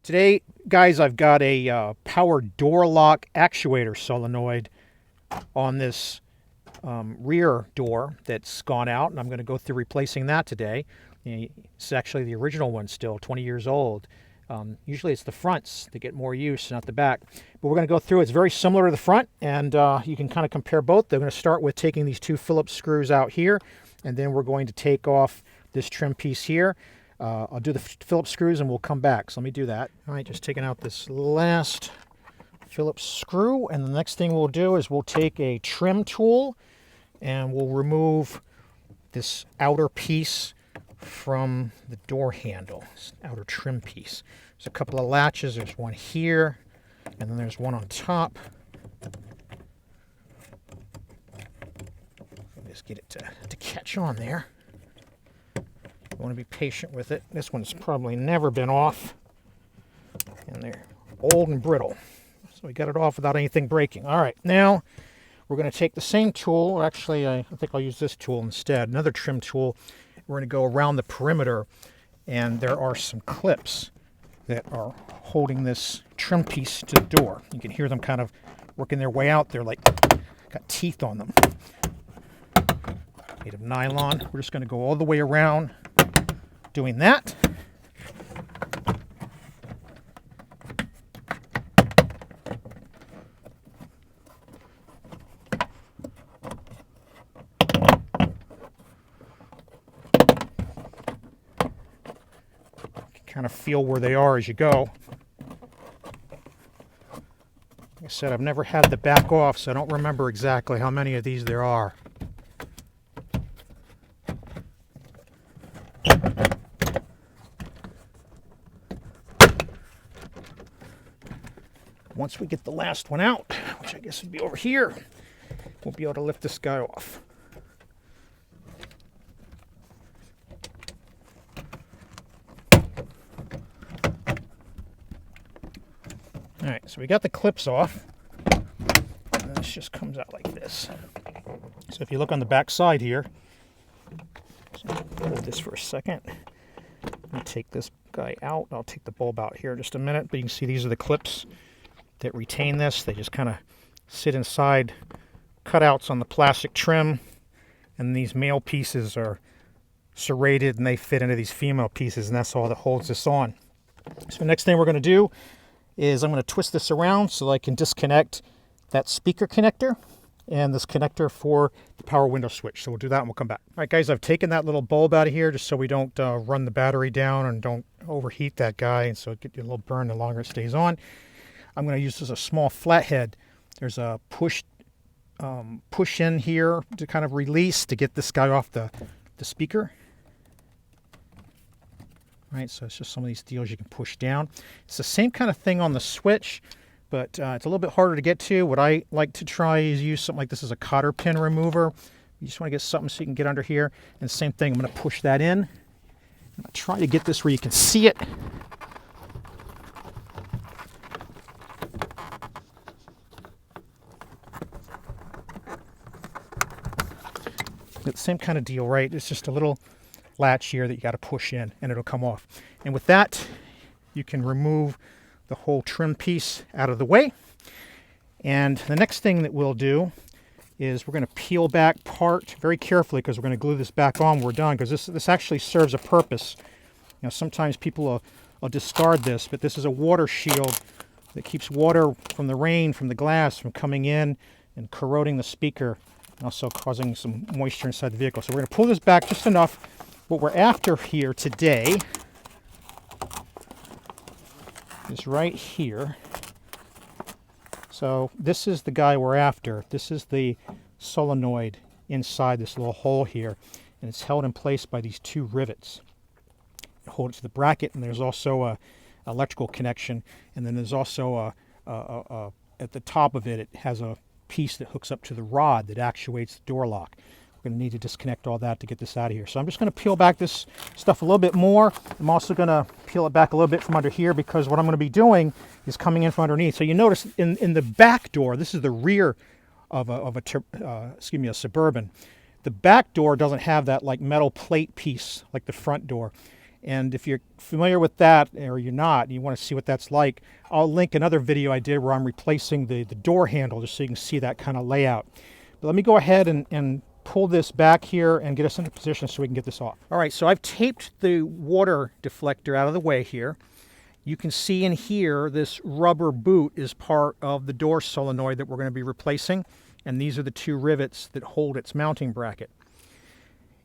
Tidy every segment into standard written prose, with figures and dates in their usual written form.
Today, guys, I've got a power door lock actuator solenoid on this rear door that's gone out, and I'm going to go through replacing that today. It's actually the original one still, 20 years old. Usually it's the fronts that get more use, not the back. But we're going to go through. It's very similar to the front, and you can kind of compare both. They're going to start with taking these two Phillips screws out here, and then we're going to take off this trim piece here. I'll do the Phillips screws and we'll come back. So let me do that. All right, just taking out this last Phillips screw. And the next thing we'll do is we'll take a trim tool and we'll remove this outer piece from the door handle, this outer trim piece. There's a couple of latches. There's one here, and then there's one on top. Just get it to catch on there. You want to be patient with it. This one's probably never been off, and they're old and brittle. So we got it off without anything breaking. All right, now we're going to take the same tool. Or actually, I think I'll use this tool instead, another trim tool. We're going to go around the perimeter, and there are some clips that are holding this trim piece to the door. You can hear them kind of working their way out. They're like got teeth on them. Made of nylon. We're just going to go all the way around doing that. Kind of feel where they are as you go. Like I said, I've never had the back off, so I don't remember exactly how many of these there are. Once we get the last one out, which I guess would be over here, we'll be able to lift this guy off. All right, so we got the clips off, and this just comes out like this. So if you look on the back side here, so hold this for a second. Let me take this guy out. I'll take the bulb out here in just a minute, but you can see these are the clips that retain this. They just kind of sit inside cutouts on the plastic trim, and these male pieces are serrated and they fit into these female pieces, and that's all that holds this on. So the next thing we're going to do is I'm going to twist this around so I can disconnect that speaker connector and this connector for the power window switch. So we'll do that and we'll come back. All right, guys, I've taken that little bulb out of here just so we don't run the battery down and don't overheat that guy, and so it gets a little burn the longer it stays on. I'm going to use this as a small flathead. There's a push in here to kind of release to get this guy off the speaker. All right, so it's just some of these deals you can push down. It's the same kind of thing on the switch, but it's a little bit harder to get to. What I like to try is use something like this as a cotter pin remover. You just want to get something so you can get under here. And same thing, I'm going to push that in. I'm going to try to get this where you can see it. It's the same kind of deal, right? It's just a little latch here that you got to push in and it'll come off. And with that, you can remove the whole trim piece out of the way. And the next thing that we'll do is we're going to peel back part very carefully, because we're going to glue this back on when we're done, because this actually serves a purpose. You know, sometimes people will discard this, but this is a water shield that keeps water from the rain, from the glass, from coming in and corroding the speaker, and also causing some moisture inside the vehicle. So we're going to pull this back just enough. What we're after here today is right here. So this is the guy we're after. This is the solenoid inside this little hole here, and it's held in place by these two rivets. You hold it to the bracket, and there's also a electrical connection, and then there's also at the top of it, it has a piece that hooks up to the rod that actuates the door lock. We're going to need to disconnect all that to get this out of here. So I'm just going to peel back this stuff a little bit more. I'm also going to peel it back a little bit from under here, because what I'm going to be doing is coming in from underneath. So you notice in the back door, this is the rear of a Suburban. The back door doesn't have that like metal plate piece like the front door. And if you're familiar with that, or you're not, and you want to see what that's like, I'll link another video I did where I'm replacing the door handle just so you can see that kind of layout. But let me go ahead and pull this back here and get us into position so we can get this off. All right, so I've taped the water deflector out of the way here. You can see in here this rubber boot is part of the door solenoid that we're going to be replacing, and these are the two rivets that hold its mounting bracket.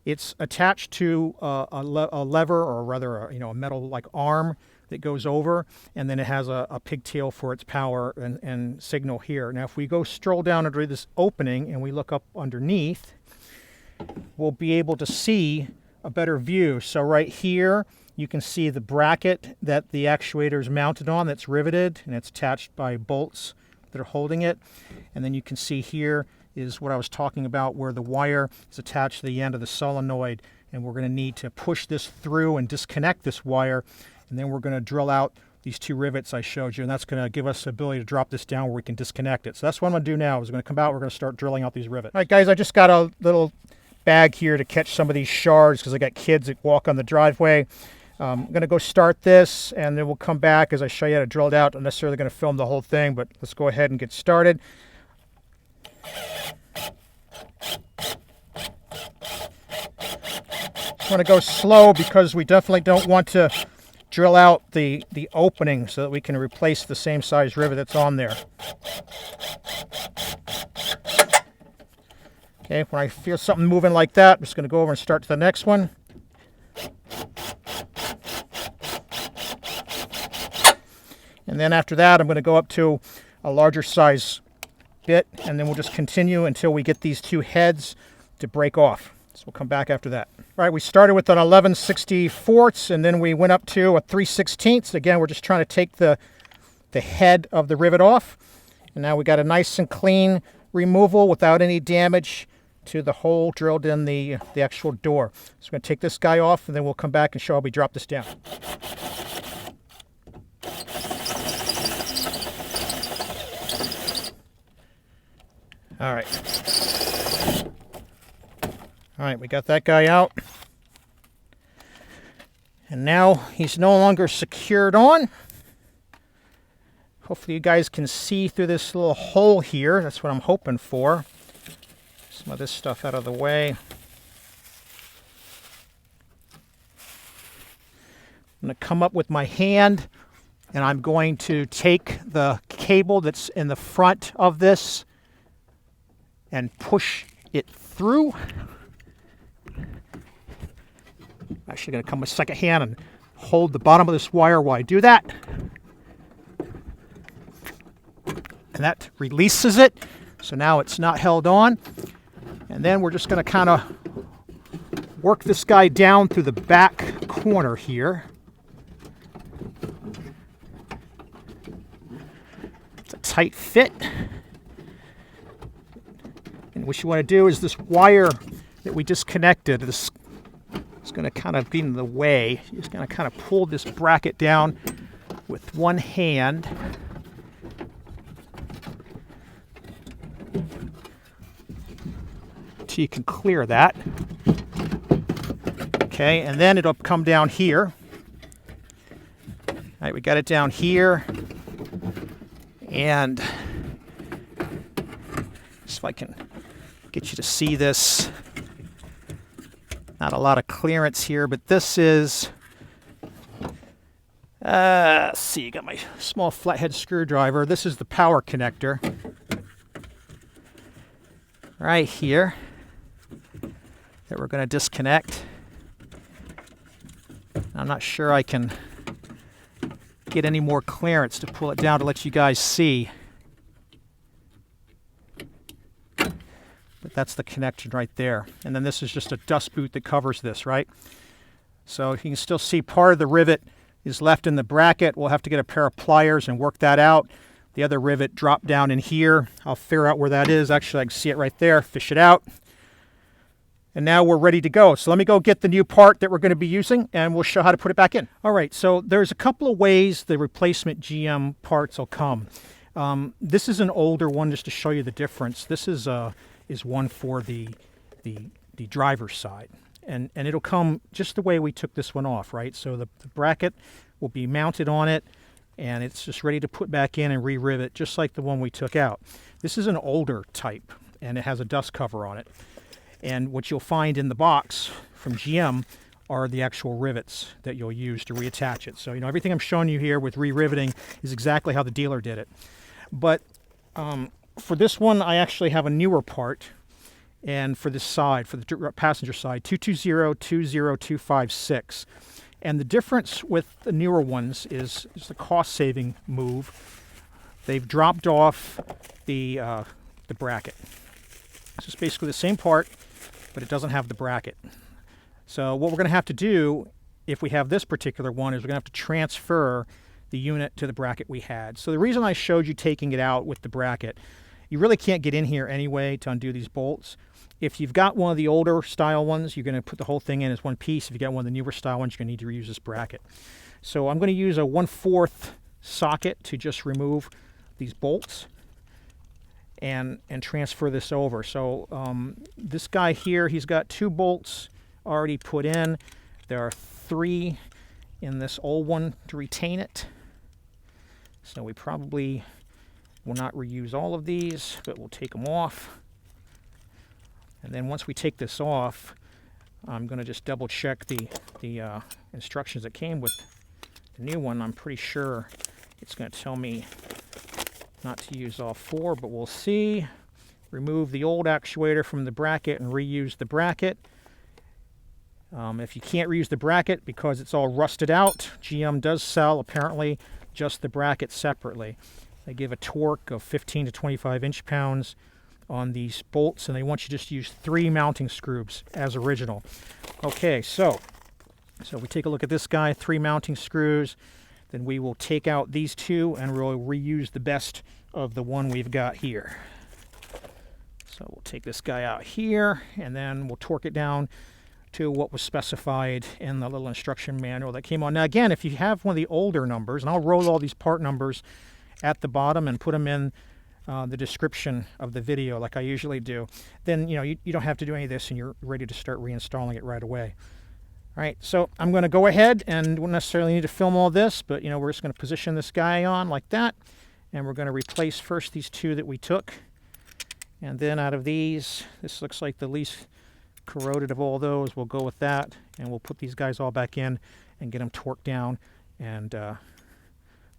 It's attached to a lever, or rather a metal like arm that goes over, and then it has a pigtail for its power and signal here. Now if we go stroll down under this opening and we look up underneath, we'll be able to see a better view. So right here you can see the bracket that the actuator is mounted on, that's riveted, and it's attached by bolts that are holding it. And then you can see here is what I was talking about, where the wire is attached to the end of the solenoid, and we're going to need to push this through and disconnect this wire, and then we're going to drill out these two rivets I showed you, and that's going to give us the ability to drop this down where we can disconnect it. So that's what I'm going to do now, is I'm going to come out, we're going to start drilling out these rivets. All right guys, I just got a little bag here to catch some of these shards because I got kids that walk on the driveway. I'm going to go start this, and then we'll come back as I show you how to drill it out. I'm not necessarily going to film the whole thing, but let's go ahead and get started. I want to go slow because we definitely don't want to drill out the opening so that we can replace the same size rivet that's on there. Okay, when I feel something moving like that, I'm just going to go over and start to the next one. And then after that, I'm going to go up to a larger size bit, and then we'll just continue until we get these two heads to break off. So we'll come back after that. All right, we started with an 11/64, and then we went up to a 3/16. Again, we're just trying to take the head of the rivet off. And now we got a nice and clean removal without any damage to the hole drilled in the actual door. So we're going to take this guy off, and then we'll come back and show how we drop this down. All right, we got that guy out. And now he's no longer secured on. Hopefully you guys can see through this little hole here. That's what I'm hoping for. Some of this stuff out of the way. I'm going to come up with my hand, and I'm going to take the cable that's in the front of this and push it through. I'm actually going to come with second hand and hold the bottom of this wire while I do that. And that releases it. So now it's not held on. And then we're just going to kind of work this guy down through the back corner here. It's a tight fit. And what you want to do is this wire that we disconnected, this is going to kind of be in the way. You're just going to kind of pull this bracket down with one hand. So you can clear that. Okay, and then it'll come down here. All right, we got it down here. And if I can get you to see this. Not a lot of clearance here, but this is, let's see, got my small flathead screwdriver. This is the power connector. Right here. That we're going to disconnect. I'm not sure I can get any more clearance to pull it down to let you guys see. But that's the connection right there. And then this is just a dust boot that covers this, right? So you can still see part of the rivet is left in the bracket. We'll have to get a pair of pliers and work that out. The other rivet dropped down in here. I'll figure out where that is. Actually, I can see it right there. Fish it out. And now we're ready to go. So let me go get the new part that we're going to be using, and we'll show how to put it back in. All right, so there's a couple of ways the replacement GM parts will come. This is an older one just to show you the difference. This is one for the driver's side. and it'll come just the way we took this one off, right? So the bracket will be mounted on it, and it's just ready to put back in and re-rivet, just like the one we took out. This is an older type, and it has a dust cover on it. And what you'll find in the box from GM are the actual rivets that you'll use to reattach it. So, everything I'm showing you here with re-riveting is exactly how the dealer did it. But for this one, I actually have a newer part. And for this side, for the passenger side, 220-20256. And the difference with the newer ones is the cost-saving move. They've dropped off the bracket. So it's basically the same part, but it doesn't have the bracket. So what we're going to have to do, if we have this particular one, is we're going to have to transfer the unit to the bracket we had. So the reason I showed you taking it out with the bracket, you really can't get in here anyway to undo these bolts. If you've got one of the older style ones, you're going to put the whole thing in as one piece. If you've got one of the newer style ones, you're going to need to reuse this bracket. So I'm going to use a 1/4 socket to just remove these bolts and transfer this over. So this guy here, he's got 2 bolts already put in. There are 3 in this old one to retain it. So we probably will not reuse all of these, but we'll take them off. And then once we take this off, I'm going to just double check the instructions that came with the new one. I'm pretty sure it's going to tell me not to use all 4, but we'll see. Remove the old actuator from the bracket and reuse the bracket. If you can't reuse the bracket because it's all rusted out, GM does sell, apparently, just the bracket separately. They give a torque of 15 to 25 inch-pounds on these bolts, and they want you to just use 3 mounting screws as original. Okay, so we take a look at this guy, 3 mounting screws. Then we will take out these 2 and we'll reuse the best of the one we've got here. So we'll take this guy out here, and then we'll torque it down to what was specified in the little instruction manual that came on. Now again, if you have one of the older numbers, and I'll roll all these part numbers at the bottom and put them in the description of the video like I usually do, then you don't have to do any of this and you're ready to start reinstalling it right away. All right, so I'm going to go ahead and won't necessarily need to film all this, but we're just going to position this guy on like that, and we're going to replace first these 2 that we took, and then out of these, this looks like the least corroded of all those. We'll go with that, and we'll put these guys all back in and get them torqued down, and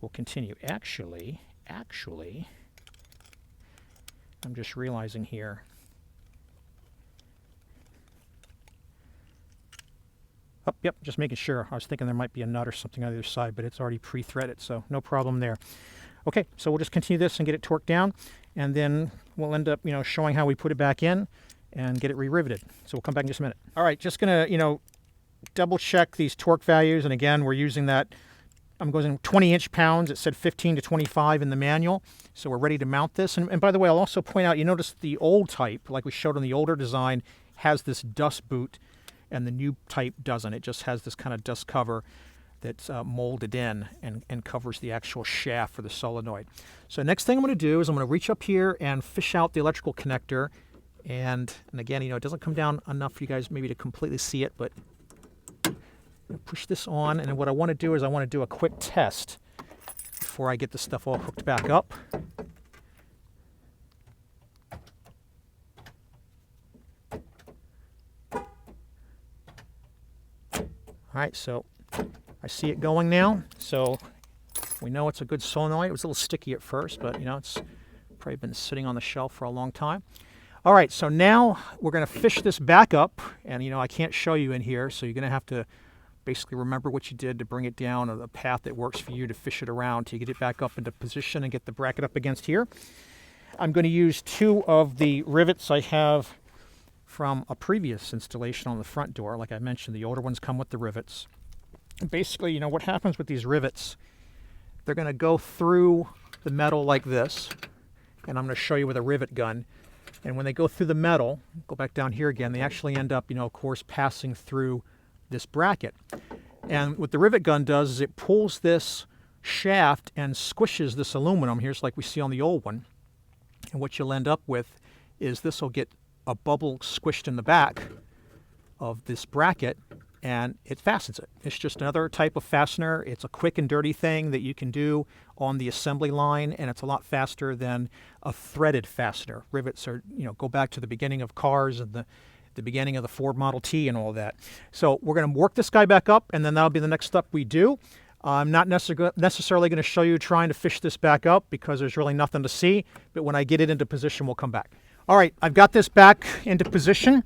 we'll continue. Actually, I'm just realizing here. Oh, yep, just making sure. I was thinking there might be a nut or something on the other side, but it's already pre-threaded, so no problem there. Okay, so we'll just continue this and get it torqued down, and then we'll end up, showing how we put it back in and get it re-riveted. So we'll come back in just a minute. All right, just gonna, double check these torque values, and again, we're using that. I'm going 20 inch-pounds. It said 15 to 25 in the manual. So we're ready to mount this. And by the way, I'll also point out, you notice the old type, like we showed on the older design, has this dust boot, and the new type doesn't. It just has this kind of dust cover that's molded in and covers the actual shaft for the solenoid. So next thing I'm going to do is I'm going to reach up here and fish out the electrical connector. And again, it doesn't come down enough for you guys maybe to completely see it, but push this on, and what I want to do is I want to do a quick test before I get the stuff all hooked back up. All right, so I see it going now, so we know it's a good solenoid. It was a little sticky at first, but it's probably been sitting on the shelf for a long time. All right, so now we're going to fish this back up, and I can't show you in here, so you're going to have to basically remember what you did to bring it down, or the path that works for you to fish it around to get it back up into position and get the bracket up against here. I'm going to use 2 of the rivets I have from a previous installation on the front door. Like I mentioned, the older ones come with the rivets. And basically, what happens with these rivets, they're going to go through the metal like this, and I'm going to show you with a rivet gun. And when they go through the metal, go back down here again, they actually end up, of course, passing through this bracket. And what the rivet gun does is it pulls this shaft and squishes this aluminum. Here's like we see on the old one. And what you'll end up with is this will get a bubble squished in the back of this bracket, and it fastens it. It's just another type of fastener. It's a quick and dirty thing that you can do on the assembly line, and it's a lot faster than a threaded fastener. Rivets are, go back to the beginning of cars and the beginning of the Ford Model T and all that. So we're going to work this guy back up, and then that'll be the next step we do. I'm not necessarily going to show you trying to fish this back up because there's really nothing to see, but when I get it into position, we'll come back. All right, I've got this back into position,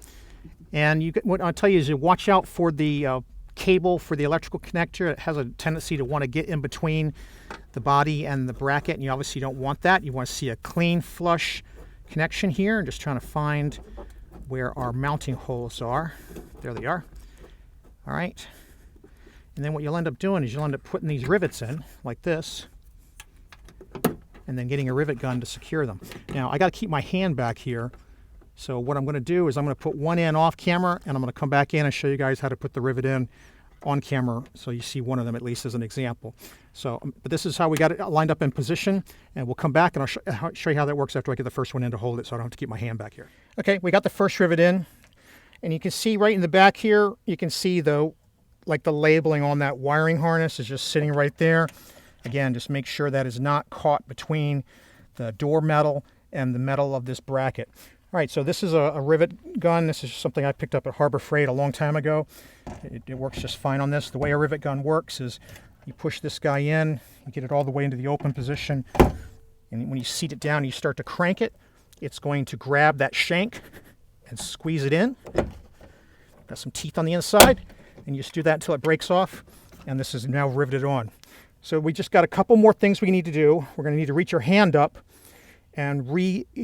and what I'll tell you is you watch out for the cable for the electrical connector. It has a tendency to want to get in between the body and the bracket, and you obviously don't want that. You want to see a clean, flush connection here. I'm just trying to find where our mounting holes are. There they are. All right. And then what you'll end up doing is you'll end up putting these rivets in like this, and then getting a rivet gun to secure them. Now, I got to keep my hand back here. So what I'm going to do is I'm going to put one in off camera, and I'm going to come back in and show you guys how to put the rivet in on camera, so you see one of them at least as an example. So, but this is how we got it lined up in position, and we'll come back and I'll show you how that works after I get the first one in to hold it, so I don't have to keep my hand back here. Okay, we got the first rivet in, and you can see right in the back here, you can see the labeling on that wiring harness is just sitting right there. Again, just make sure that is not caught between the door metal and the metal of this bracket. All right, so this is a rivet gun. This is something I picked up at Harbor Freight a long time ago. It works just fine on this. The way a rivet gun works is you push this guy in, you get it all the way into the open position, and when you seat it down, you start to crank it, it's going to grab that shank and squeeze it in. Got some teeth on the inside, and you just do that until it breaks off, and this is now riveted on. So we just got a couple more things we need to do. We're going to need to reach your hand up and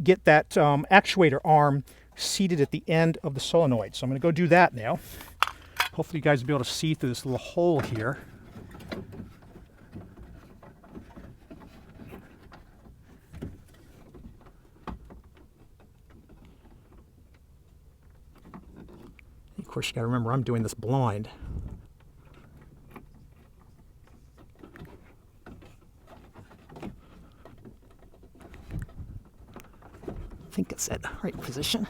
get that actuator arm seated at the end of the solenoid. So I'm going to go do that now. Hopefully you guys will be able to see through this little hole here. Of course, you got to remember I'm doing this blind. I think it's at the right position.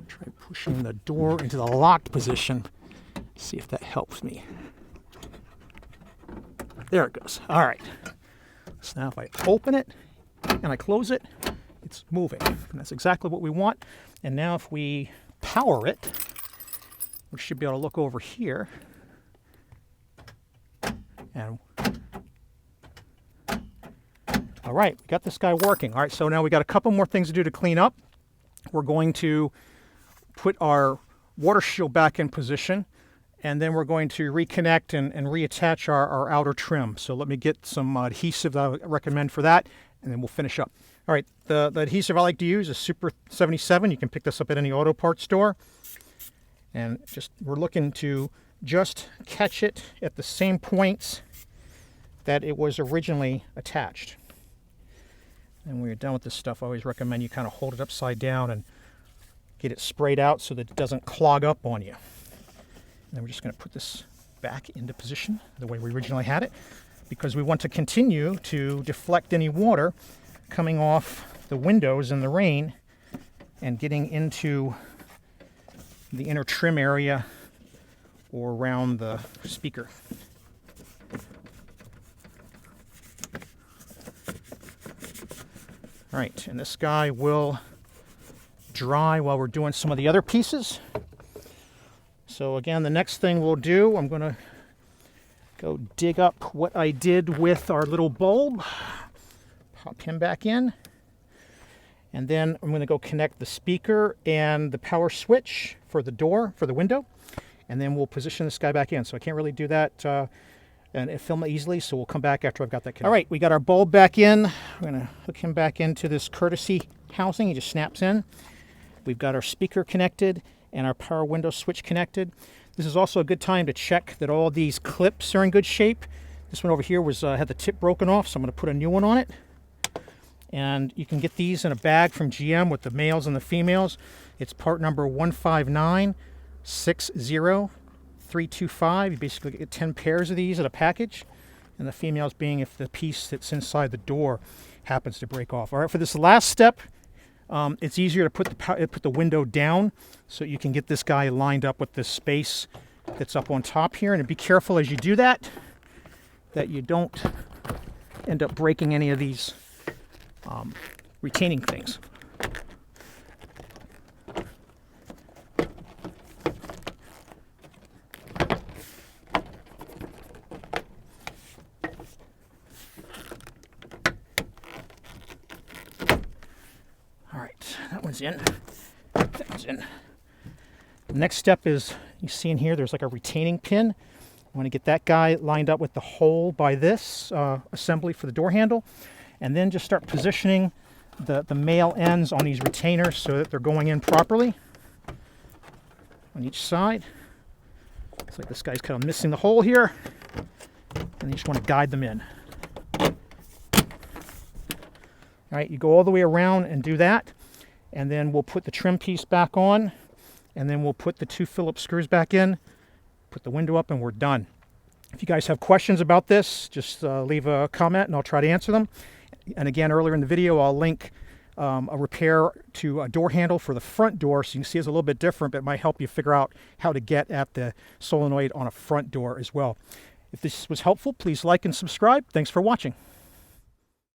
Try pushing the door into the locked position. See if that helps me. There it goes. All right. So now if I open it and I close it, it's moving. And that's exactly what we want. And now if we power it, we should be able to look over here. And all right, we got this guy working. All right, so now we got a couple more things to do to clean up. We're going to put our water shield back in position, and then we're going to reconnect and reattach our outer trim. So let me get some adhesive that I would recommend for that, and then we'll finish up. All right, the adhesive I like to use is Super 77. You can pick this up at any auto parts store. And we're looking to just catch it at the same points that it was originally attached. And when you're done with this stuff, I always recommend you kind of hold it upside down and get it sprayed out so that it doesn't clog up on you. And then we're just going to put this back into position the way we originally had it, because we want to continue to deflect any water coming off the windows in the rain and getting into the inner trim area or around the speaker. All right, and this guy will dry while we're doing some of the other pieces. So again, the next thing we'll do, I'm going to go dig up what I did with our little bulb, pop him back in, and then I'm going to go connect the speaker and the power switch for the door, for the window, and then we'll position this guy back in. So I can't really do that and film it easily, so we'll come back after I've got that connected. All right, we got our bulb back in. We're going to hook him back into this courtesy housing. He just snaps in. We've got our speaker connected and our power window switch connected. This is also a good time to check that all these clips are in good shape. This one over here had the tip broken off, so I'm going to put a new one on it. And you can get these in a bag from GM with the males and the females. It's part number 15960325. You basically get 10 pairs of these in a package. and the females being if the piece that's inside the door happens to break off. All right, for this last step, it's easier to put the window down so you can get this guy lined up with the space that's up on top here. And be careful as you do that you don't end up breaking any of these retaining things. That one's in. That one's in. The next step is, you see in here, there's like a retaining pin. I want to get that guy lined up with the hole by this assembly for the door handle, and then just start positioning the male ends on these retainers so that they're going in properly on each side. It's like this guy's kind of missing the hole here, and you just want to guide them in. All right, you go all the way around and do that, and then we'll put the trim piece back on, and then we'll put the 2 Phillips screws back in, put the window up, and we're done. If you guys have questions about this, just leave a comment and I'll try to answer them. And again, earlier in the video, I'll link a repair to a door handle for the front door, so you can see it's a little bit different, but it might help you figure out how to get at the solenoid on a front door as well. If this was helpful, please like and subscribe. Thanks for watching.